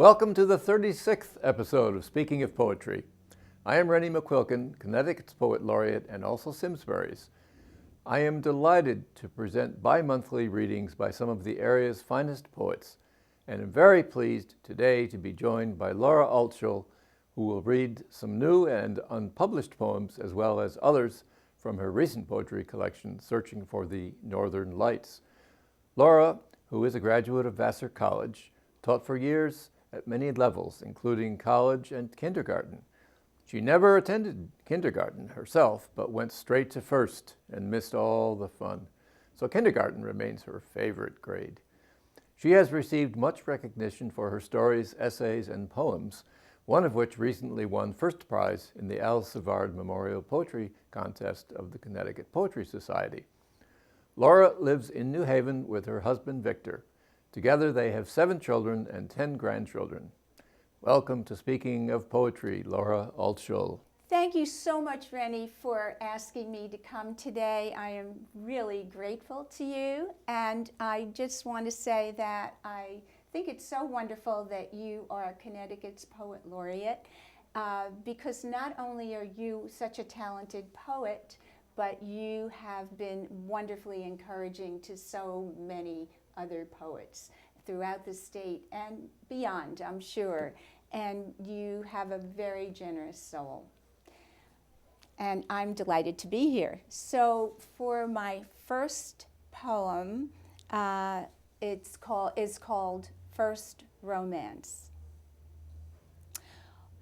Welcome to the 36th episode of Speaking of Poetry. I am Rennie McQuilkin, Connecticut's Poet Laureate and also Simsbury's. I am delighted to present bi-monthly readings by some of the area's finest poets, and am very pleased today to be joined by Laura Altshul, who will read some new and unpublished poems as well as others from her recent poetry collection, Searching for the Northern Lights. Laura, who is a graduate of Vassar College, taught for years at many levels, including college and kindergarten. She never attended kindergarten herself, but went straight to first and missed all the fun. So kindergarten remains her favorite grade. She has received much recognition for her stories, essays, and poems, one of which recently won first prize in the Al Savard Memorial Poetry Contest of the Connecticut Poetry Society. Laura lives in New Haven with her husband, Victor. Together they have 7 children and 10 grandchildren. Welcome to Speaking of Poetry, Laura Altshul. Thank you so much, Rennie, for asking me to come today. I am really grateful to you, and I just want to say that I think it's so wonderful that you are Connecticut's Poet Laureate, because not only are you such a talented poet, but you have been wonderfully encouraging to so many other poets throughout the state and beyond, I'm sure. And you have a very generous soul. And I'm delighted to be here. So for my first poem, is called First Romance.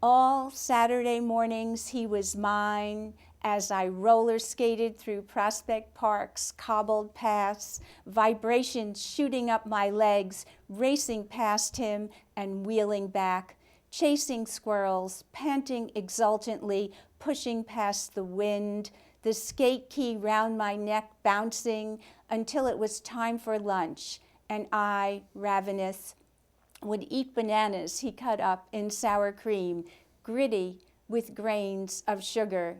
All Saturday mornings he was mine, as I roller skated through Prospect Park's cobbled paths, vibrations shooting up my legs, racing past him and wheeling back, chasing squirrels, panting exultantly, pushing past the wind, the skate key round my neck bouncing until it was time for lunch, and I, ravenous, would eat bananas he cut up in sour cream, gritty with grains of sugar,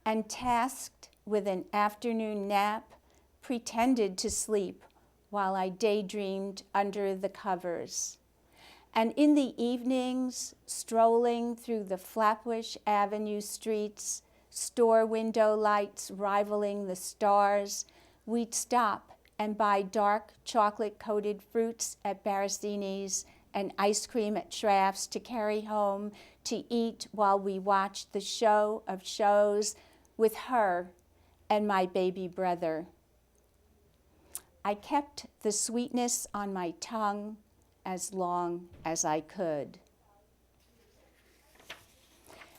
and tasked with an afternoon nap, pretended to sleep while I daydreamed under the covers. And in the evenings, strolling through the Flatbush Avenue streets, store window lights rivaling the stars, we'd stop and buy dark chocolate-coated fruits at Barasini's and ice cream at Schraff's to carry home to eat while we watched the show of shows with her and my baby brother. I kept the sweetness on my tongue as long as I could.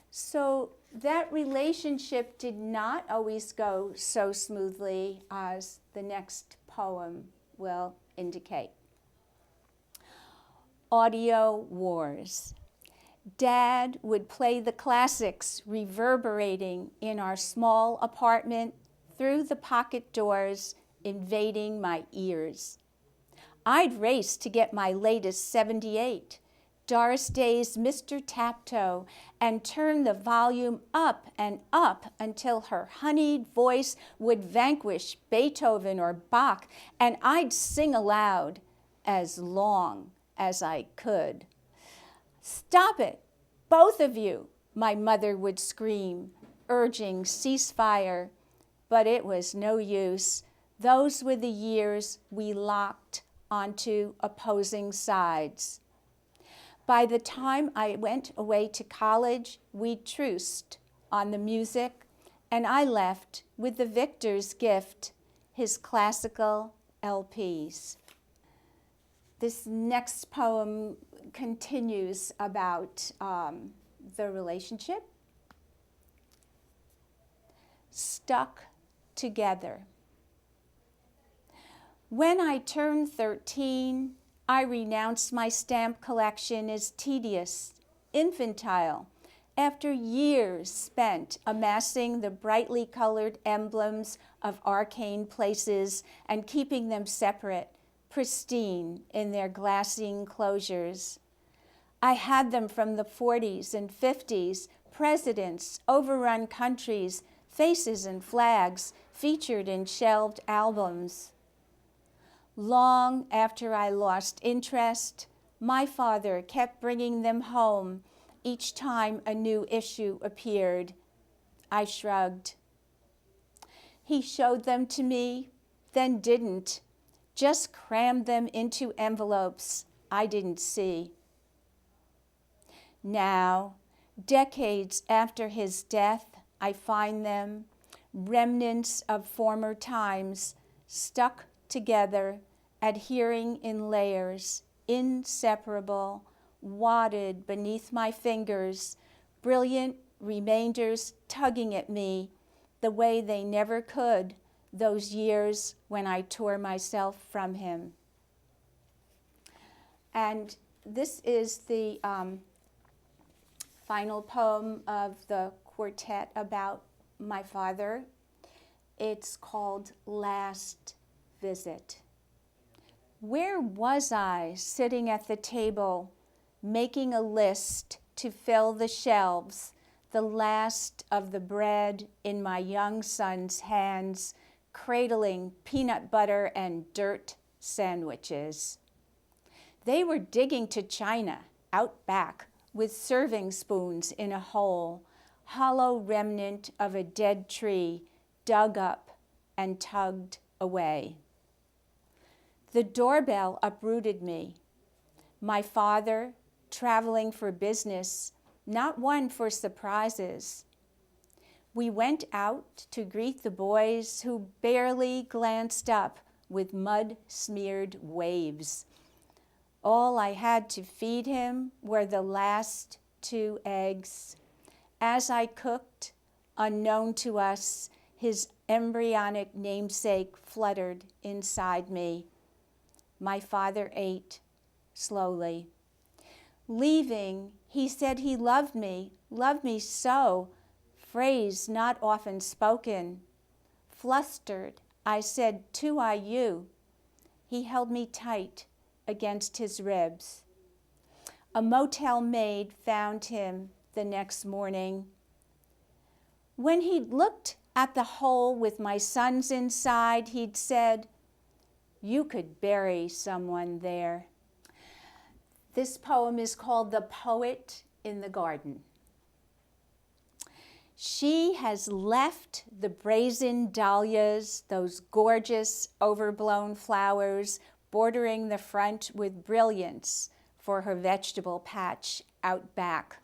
So that relationship did not always go so smoothly as the next poem will indicate. Audio Wars. Dad would play the classics reverberating in our small apartment through the pocket doors, invading my ears. I'd race to get my latest 78, Doris Day's Mr. Taptoe, and turn the volume up and up until her honeyed voice would vanquish Beethoven or Bach, and I'd sing aloud as long as I could. "Stop it, both of you," my mother would scream, urging ceasefire, but it was no use. Those were the years we locked onto opposing sides. By the time I went away to college, we'd truced on the music, and I left with the victor's gift, his classical LPs. This next poem continues about the relationship. Stuck Together. When I turned 13, I renounced my stamp collection as tedious, infantile, after years spent amassing the brightly colored emblems of arcane places and keeping them separate, pristine in their glassy enclosures. I had them from the 40s and 50s, presidents, overrun countries, faces and flags featured in shelved albums. Long after I lost interest, My father kept bringing them home each time a new issue appeared. I shrugged. He showed them to me, then didn't, just crammed them into envelopes I didn't see. Now, decades after his death, I find them, remnants of former times, stuck together, adhering in layers, inseparable, wadded beneath my fingers, brilliant remainders tugging at me the way they never could those years when I tore myself from him. And this is the final poem of the quartet about my father. It's called Last Visit. Where was I sitting at the table, making a list to fill the shelves, the last of the bread in my young son's hands, cradling peanut butter and dirt sandwiches? They were digging to China, out back, with serving spoons in a hole, hollow remnant of a dead tree, dug up and tugged away. The doorbell uprooted me. My father, traveling for business, not one for surprises. We went out to greet the boys who barely glanced up with mud-smeared waves. All I had to feed him were the last 2 eggs. As I cooked, unknown to us, his embryonic namesake fluttered inside me. My father ate slowly. Leaving, he said he loved me so, phrase not often spoken. Flustered, I said, "Too I you." He held me tight against his ribs. A motel maid found him the next morning. When he'd looked at the hole with my sons inside, he'd said, "You could bury someone there." This poem is called The Poet in the Garden. She has left the brazen dahlias, those gorgeous overblown flowers, bordering the front with brilliance for her vegetable patch out back.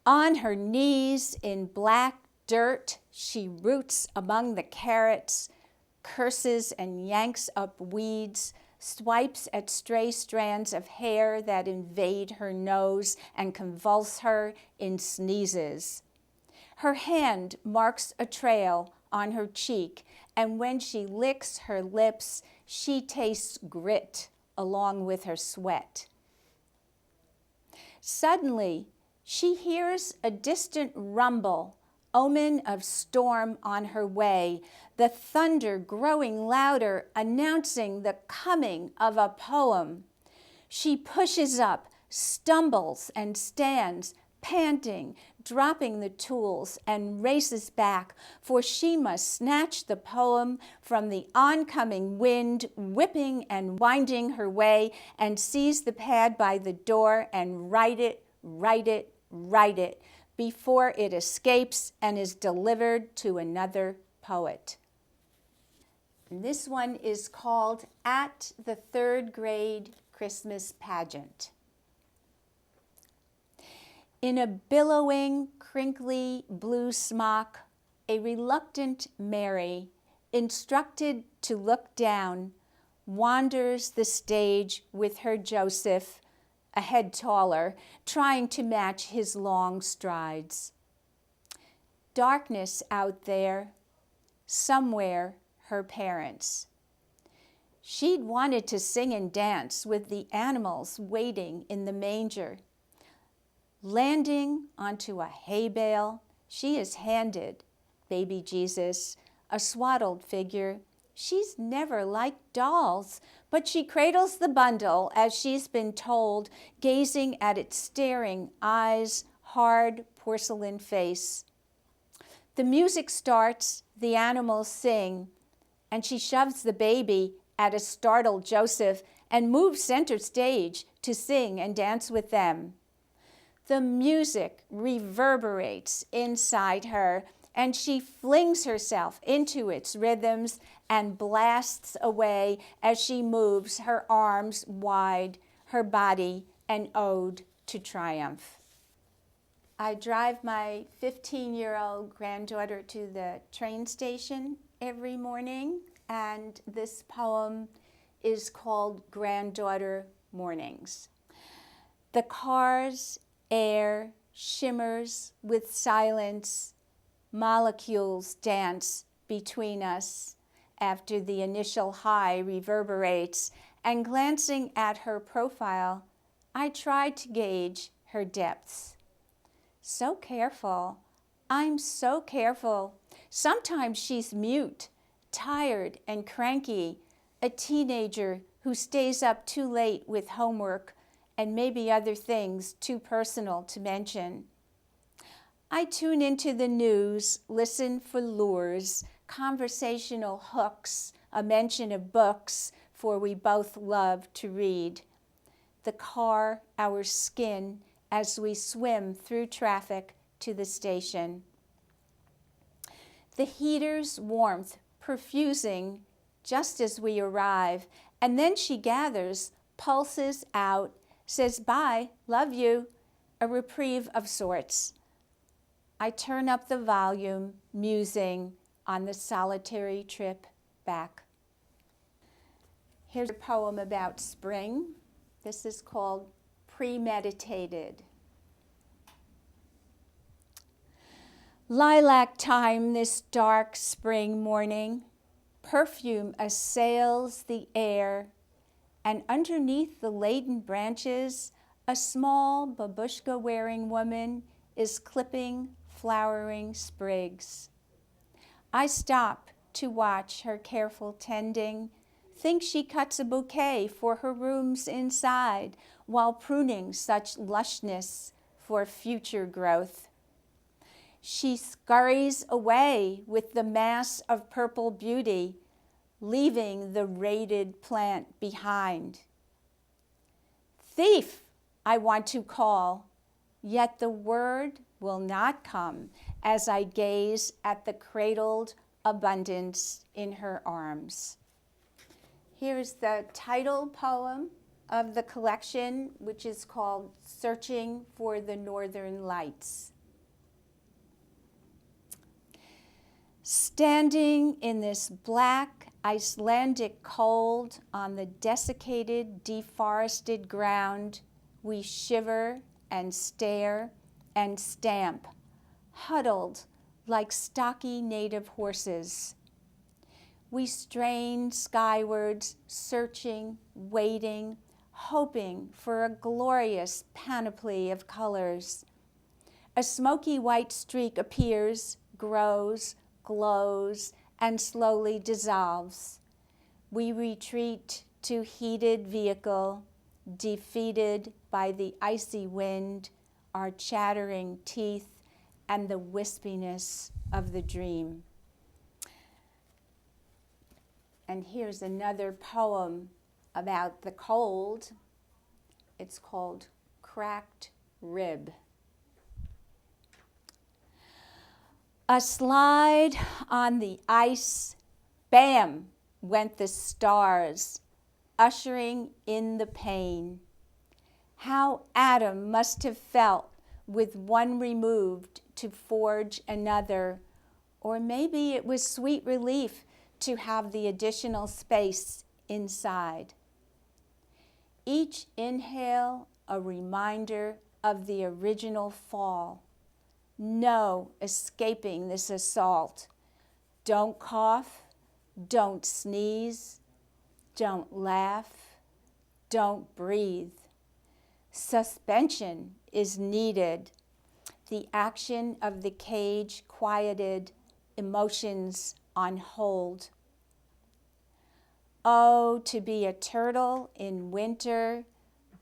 On her knees in black dirt, she roots among the carrots, curses and yanks up weeds, swipes at stray strands of hair that invade her nose and convulse her in sneezes. Her hand marks a trail on her cheek, and when she licks her lips, she tastes grit along with her sweat. Suddenly, she hears a distant rumble, omen of storm on her way, the thunder growing louder, announcing the coming of a poem. She pushes up, stumbles and stands, panting, dropping the tools, and races back, for she must snatch the poem from the oncoming wind, whipping and winding her way, and seize the pad by the door and write it before it escapes and is delivered to another poet. And this one is called At the Third Grade Christmas Pageant. In a billowing, crinkly blue smock, a reluctant Mary, instructed to look down, wanders the stage with her Joseph, a head taller, trying to match his long strides. Darkness out there, somewhere her parents. She'd wanted to sing and dance with the animals waiting in the manger. Landing onto a hay bale, she is handed, baby Jesus, a swaddled figure. She's never liked dolls, but she cradles the bundle as she's been told, gazing at its staring eyes, hard porcelain face. The music starts, the animals sing, and she shoves the baby at a startled Joseph and moves center stage to sing and dance with them. The music reverberates inside her, and she flings herself into its rhythms and blasts away as she moves her arms wide, her body an ode to triumph. I drive my 15-year-old granddaughter to the train station every morning, and this poem is called Granddaughter Mornings. The car's air shimmers with silence. Molecules dance between us after the initial high reverberates, and glancing at her profile, I try to gauge her depths. So careful. I'm so careful. Sometimes she's mute, tired and cranky, a teenager who stays up too late with homework and maybe other things too personal to mention. I tune into the news, listen for lures, conversational hooks, a mention of books, for we both love to read. The car, our skin, as we swim through traffic to the station. The heater's warmth perfusing just as we arrive, and then she gathers, pulses out, says bye, love you, a reprieve of sorts. I turn up the volume, musing on the solitary trip back. Here's a poem about spring. This is called Premeditated. Lilac time this dark spring morning. Perfume assails the air, and underneath the laden branches, a small babushka-wearing woman is clipping flowering sprigs. I stop to watch her careful tending, think she cuts a bouquet for her rooms inside while pruning such lushness for future growth. She scurries away with the mass of purple beauty, leaving the raided plant behind. Thief, I want to call, yet the word will not come as I gaze at the cradled abundance in her arms. Here's the title poem of the collection, which is called Searching for the Northern Lights. Standing in this black Icelandic cold on the desiccated, deforested ground, we shiver and stare and stamp, huddled like stocky native horses. We strain skywards, searching, waiting, hoping for a glorious panoply of colors. A smoky white streak appears, grows, glows, and slowly dissolves. We retreat to heated vehicle, defeated by the icy wind, our chattering teeth, and the wispiness of the dream. And here's another poem about the cold. It's called Cracked Rib. A slide on the ice, bam, went the stars, ushering in the pain. How Adam must have felt with one removed to forge another, or maybe it was sweet relief to have the additional space inside. Each inhale a reminder of the original fall. No escaping this assault. Don't cough, don't sneeze, don't laugh, don't breathe. Suspension is needed. The action of the cage quieted, emotions on hold. Oh, to be a turtle in winter,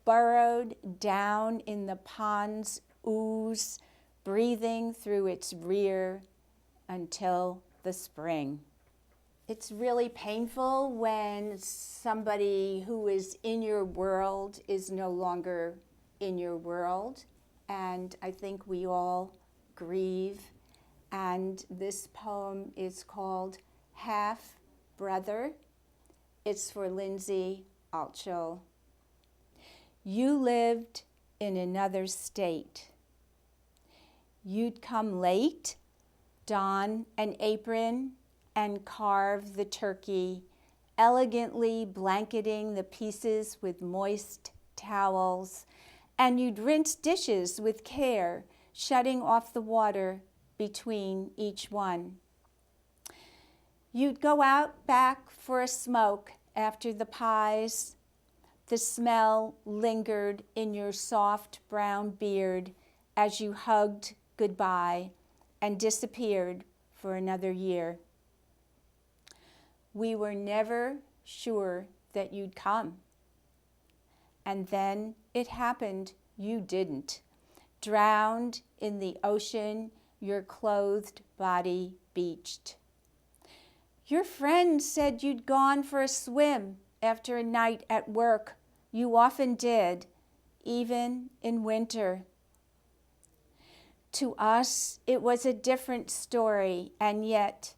burrowed down in the pond's ooze, breathing through its rear until the spring. It's really painful when somebody who is in your world is no longer in your world. And I think we all grieve. And this poem is called Half Brother. It's for Lindsay Altshul. You lived in another state. You'd come late, don an apron, and carve the turkey, elegantly blanketing the pieces with moist towels, and you'd rinse dishes with care, shutting off the water between each one. You'd go out back for a smoke after the pies. The smell lingered in your soft brown beard as you hugged goodbye and disappeared for another year. We were never sure that you'd come. And then it happened, you didn't. Drowned in the ocean, your clothed body beached. Your friends said you'd gone for a swim after a night at work. You often did, even in winter. To us, it was a different story, and yet,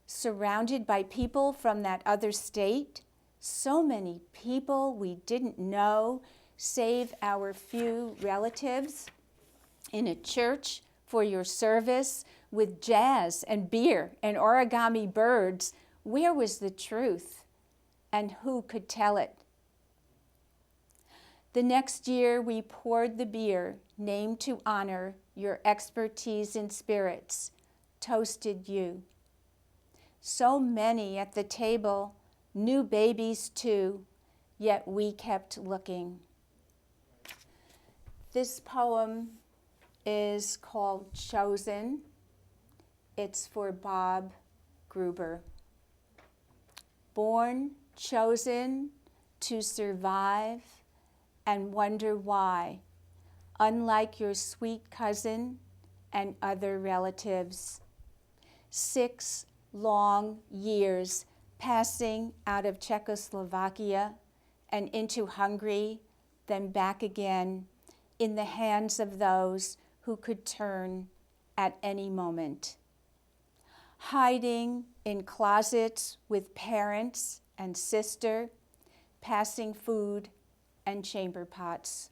surrounded by people from that other state, so many people we didn't know, save our few relatives, in a church for your service with jazz and beer and origami birds. Where was the truth, and who could tell it? The next year we poured the beer named to honor your expertise in spirits, toasted you. So many at the table, new babies too, yet we kept looking. This poem is called Chosen. It's for Bob Gruber. Born chosen to survive and wonder why, unlike your sweet cousin and other relatives. 6 long years passing out of Czechoslovakia and into Hungary, then back again in the hands of those who could turn at any moment. Hiding in closets with parents and sister, passing food and chamber pots.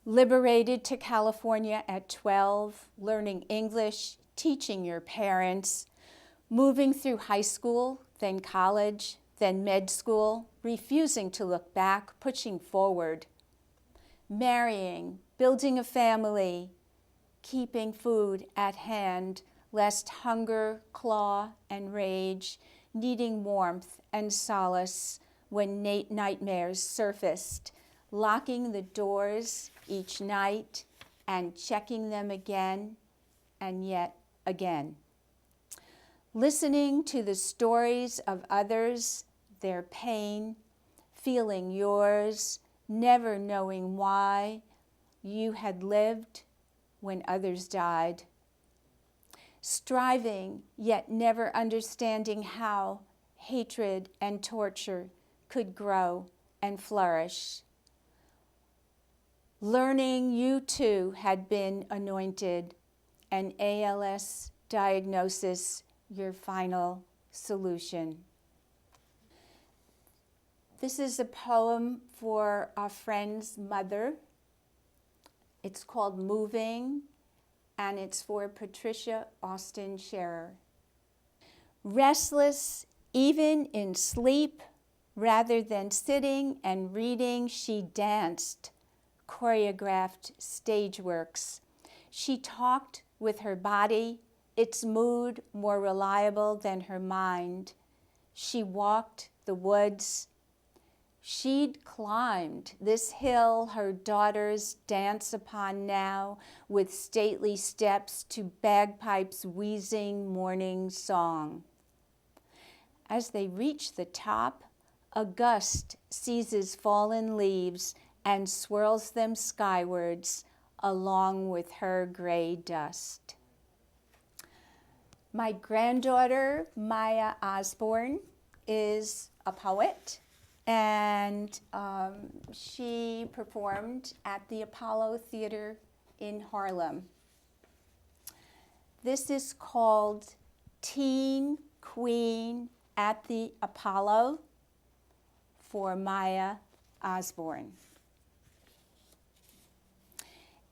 Liberated to California at 12, learning English, teaching your parents, moving through high school, then college, then med school, refusing to look back, pushing forward. Marrying, building a family, keeping food at hand, lest hunger, claw, and rage, needing warmth and solace when nightmares surfaced, locking the doors each night and checking them again and yet again. Listening to the stories of others, their pain, feeling yours, never knowing why you had lived when others died. Striving, yet never understanding how hatred and torture could grow and flourish. Learning you too had been anointed, an ALS diagnosis, your final solution. This is a poem for a friend's mother. It's called Moving, and it's for Patricia Austin Scherer. Restless, even in sleep, rather than sitting and reading, she danced, choreographed stage works. She talked with her body, its mood more reliable than her mind. She walked the woods. She'd climbed this hill her daughters dance upon now with stately steps to bagpipes' wheezing morning song. As they reach the top, a gust seizes fallen leaves and swirls them skywards along with her gray dust. My granddaughter, Maya Osborne, is a poet, and she performed at the Apollo Theater in Harlem. This is called Teen Queen at the Apollo for Maya Osborne.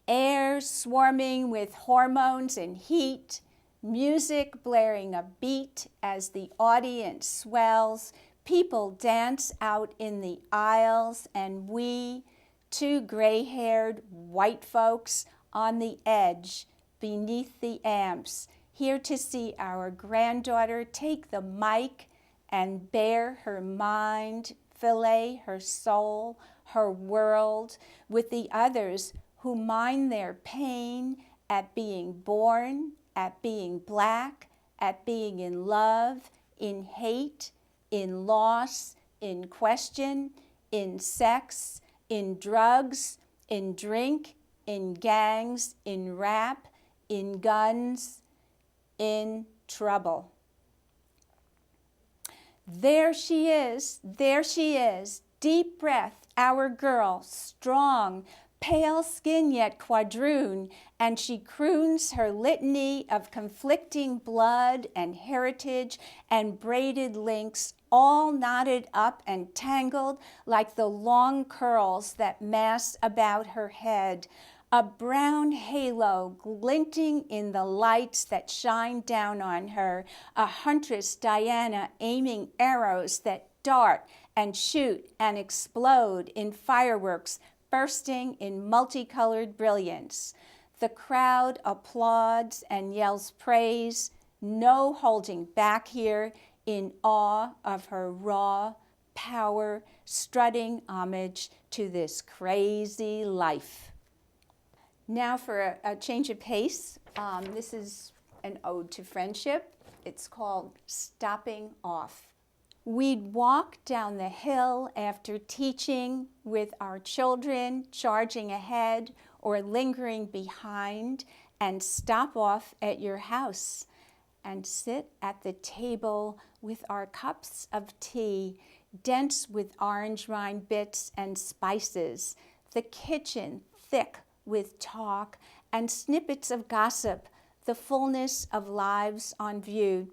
Air swarming with hormones and heat, music blaring a beat as the audience swells, people dance out in the aisles, and we, two gray-haired white folks on the edge beneath the amps, here to see our granddaughter take the mic and bare her mind, fillet her soul, her world, with the others who mind their pain at being born, at being black, at being in love, in hate, in loss, in question, in sex, in drugs, in drink, in gangs, in rap, in guns, in trouble. There she is, deep breath, our girl, strong, pale skin yet quadroon, and she croons her litany of conflicting blood and heritage and braided links, all knotted up and tangled like the long curls that mass about her head, a brown halo glinting in the lights that shine down on her, a huntress Diana aiming arrows that dart and shoot and explode in fireworks bursting in multicolored brilliance. The crowd applauds and yells praise, no holding back here, in awe of her raw power, strutting homage to this crazy life. Now for a change of pace, this is an ode to friendship. It's called Stopping Off. We'd walk down the hill after teaching with our children charging ahead or lingering behind, and stop off at your house and sit at the table with our cups of tea, dense with orange rind bits and spices, the kitchen thick with talk and snippets of gossip, the fullness of lives on view.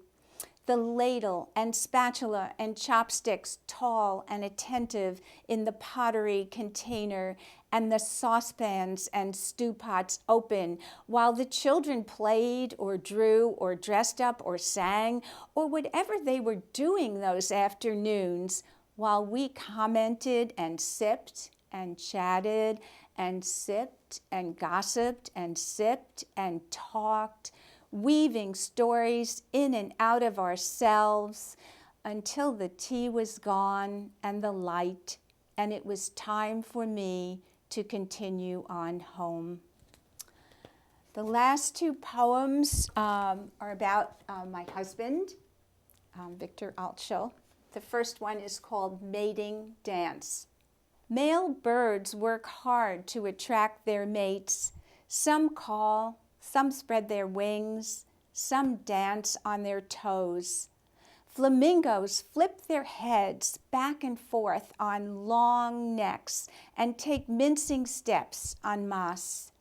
The ladle and spatula and chopsticks tall and attentive in the pottery container, and the saucepans and stew pots open, while the children played or drew or dressed up or sang, or whatever they were doing those afternoons, while we commented and sipped and chatted and sipped and gossiped and sipped and talked, weaving stories in and out of ourselves until the tea was gone and the light, and it was time for me to continue on home. The last two poems are about my husband, Victor Altshul. The first one is called Mating Dance. Male birds work hard to attract their mates. Some call, some spread their wings, some dance on their toes. Flamingos flip their heads back and forth on long necks and take mincing steps on moss.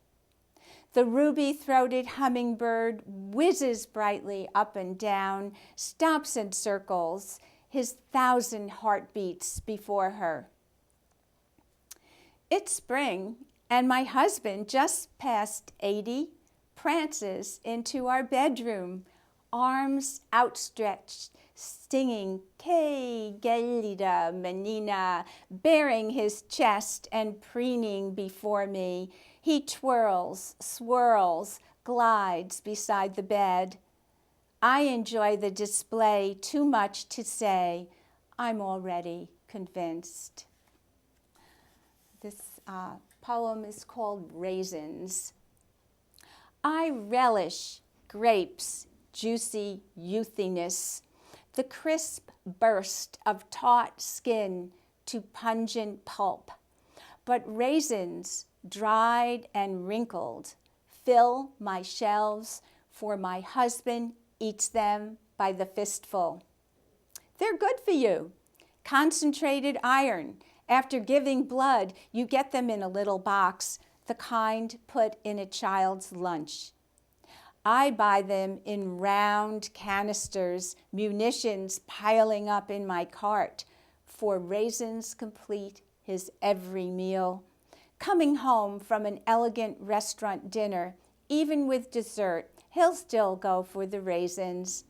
The ruby-throated hummingbird whizzes brightly up and down, stops and circles, his 1,000 heartbeats before her. It's spring, and my husband, just past 80, prances into our bedroom, arms outstretched, singing "Que gelida menina," baring his chest and preening before me. He twirls, swirls, glides beside the bed. I enjoy the display too much to say. I'm already convinced. This poem is called Raisins. I relish grapes' juicy youthiness, the crisp burst of taut skin to pungent pulp. But raisins, dried and wrinkled, fill my shelves for my husband eats them by the fistful. They're good for you. Concentrated iron. After giving blood, you get them in a little box, the kind put in a child's lunch. I buy them in round canisters, munitions piling up in my cart, for Raisins complete his every meal. Coming home from an elegant restaurant dinner, even with dessert, he'll still go for the raisins.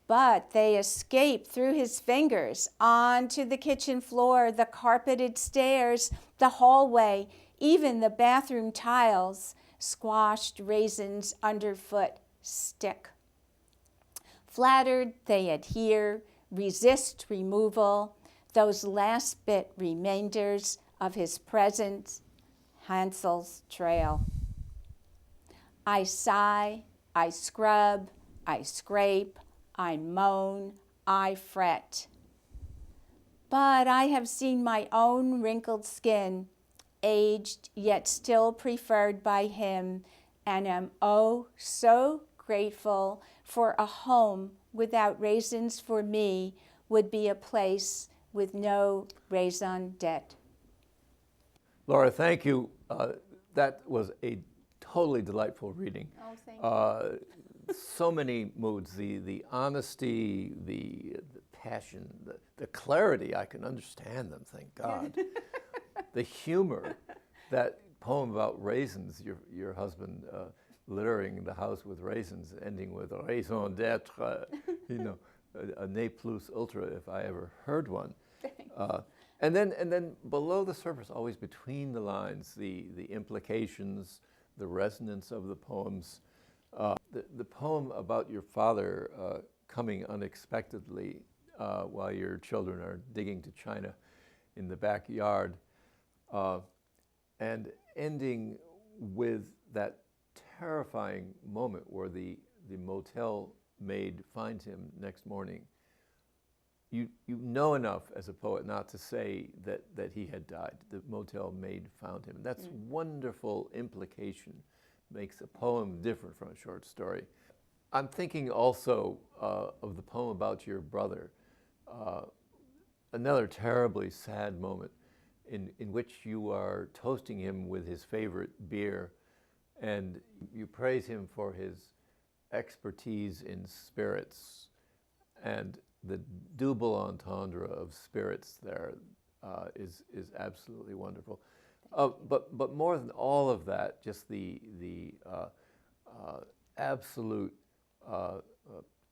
But they escape through his fingers onto the kitchen floor, the carpeted stairs, the hallway, even the bathroom tiles. Squashed raisins underfoot stick. Flattered, they adhere, resist removal, those last bit remainders of his present, Hansel's trail. I sigh, I scrub, I scrape, I moan, I fret. But I have seen my own wrinkled skin, aged yet still preferred by him, and am oh so grateful, for a home without raisins for me would be a place with no raisin debt. Laura, thank you. That was a totally delightful reading. Oh, thank you. So many moods, the honesty, the passion, the clarity. I can understand them, thank God. The humor, that poem about raisins, your husband littering the house with raisins, ending with raison d'être, a ne plus ultra if I ever heard one. And then below the surface, always between the lines, the implications, the resonance of the poems. The poem about your father coming unexpectedly while your children are digging to China in the backyard, and ending with that terrifying moment where the motel maid finds him next morning. You know enough as a poet not to say that he had died. The motel maid found him. That's wonderful implication. Makes a poem different from a short story. I'm thinking also of the poem about your brother, another terribly sad moment in which you are toasting him with his favorite beer, and you praise him for his expertise in spirits, and the double entendre of spirits there is absolutely wonderful. But more than all of that, just the absolute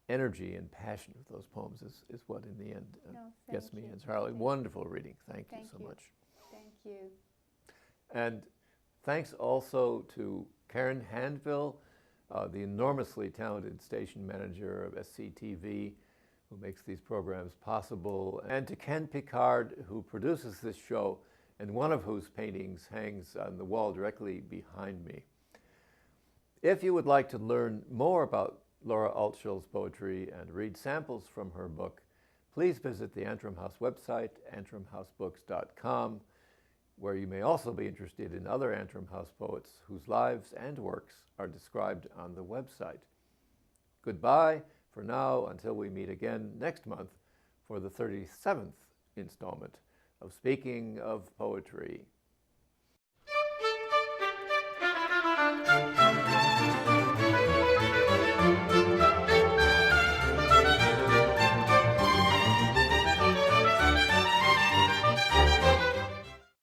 energy and passion of those poems is what in the end gets me entirely. Wonderful reading. Thank you so much. Thank you. And thanks also to Karen Handville, the enormously talented station manager of SCTV, who makes these programs possible, and to Ken Picard, who produces this show, and one of whose paintings hangs on the wall directly behind me. If you would like to learn more about Laura Altshul's poetry and read samples from her book, please visit the Antrim House website, antrimhousebooks.com, where you may also be interested in other Antrim House poets whose lives and works are described on the website. Goodbye for now, until we meet again next month for the 37th installment of Speaking of Poetry.